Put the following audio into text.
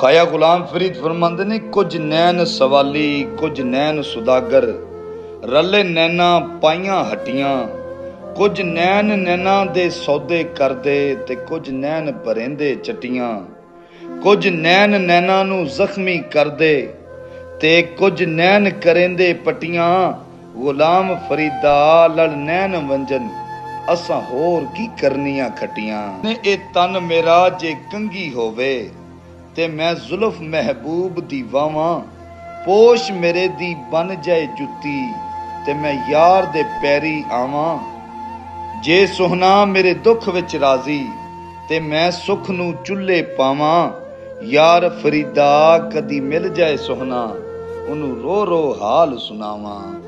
ਖਾਇਆ ਗੁਲਾਮ ਫਰੀਦ ਫਰਮਾਉਂਦੇ ਨੇ, ਕੁਝ ਨੈਣ ਸਵਾਲੀ ਕੁਝ ਨੈਣ ਸੁਦਾਗਰ, ਰੱਲੇ ਨੈਣਾ ਪਾਈਆਂ ਹੱਟੀਆਂ। ਕੁਝ ਨੈਣ ਨੈਣਾ ਦੇ ਸੌਦੇ ਕਰਦੇ ਤੇ ਕੁਝ ਨੈਣ ਭਰੇਂਦੇ ਚੱਟੀਆਂ। ਕੁਝ ਨੈਣ ਨੈਣਾ ਨੂੰ ਜ਼ਖਮੀ ਕਰਦੇ ਤੇ ਕੁਝ ਨੈਣ ਕਰੇਂਦੇ ਪੱਟੀਆਂ। ਗੁਲਾਮ ਫਰੀਦਾ ਲੜ ਨੈਣ ਵੰਜਨ, ਅਸਾਂ ਹੋਰ ਕੀ ਕਰਨੀਆਂ ਖੱਟੀਆਂ। ਨੇ ਇਹ ਤਨ ਮੇਰਾ ਜੇ ਕੰਗੀ ਹੋਵੇ ਤੇ ਮੈਂ ਜ਼ੁਲਫ ਮਹਿਬੂਬ ਦੀ ਵਾਵਾਂ। ਪੋਸ਼ ਮੇਰੇ ਦੀ ਬਨ ਜਾਏ ਜੁੱਤੀ ਤੇ ਮੈਂ ਯਾਰ ਦੇ ਪੈਰੀ ਆਵਾਂ। ਜੇ ਸੁਹਣਾ ਮੇਰੇ ਦੁੱਖ ਵਿੱਚ ਰਾਜ਼ੀ ਤੇ ਮੈਂ ਸੁਖ ਨੂੰ ਚੁੱਲ੍ਹੇ ਪਾਵਾਂ। ਯਾਰ ਫਰੀਦਾ ਕਦੀ ਮਿਲ ਜਾਏ ਸੁਹਣਾ, ਉਹਨੂੰ ਰੋ ਰੋ ਹਾਲ ਸੁਣਾਵਾਂ।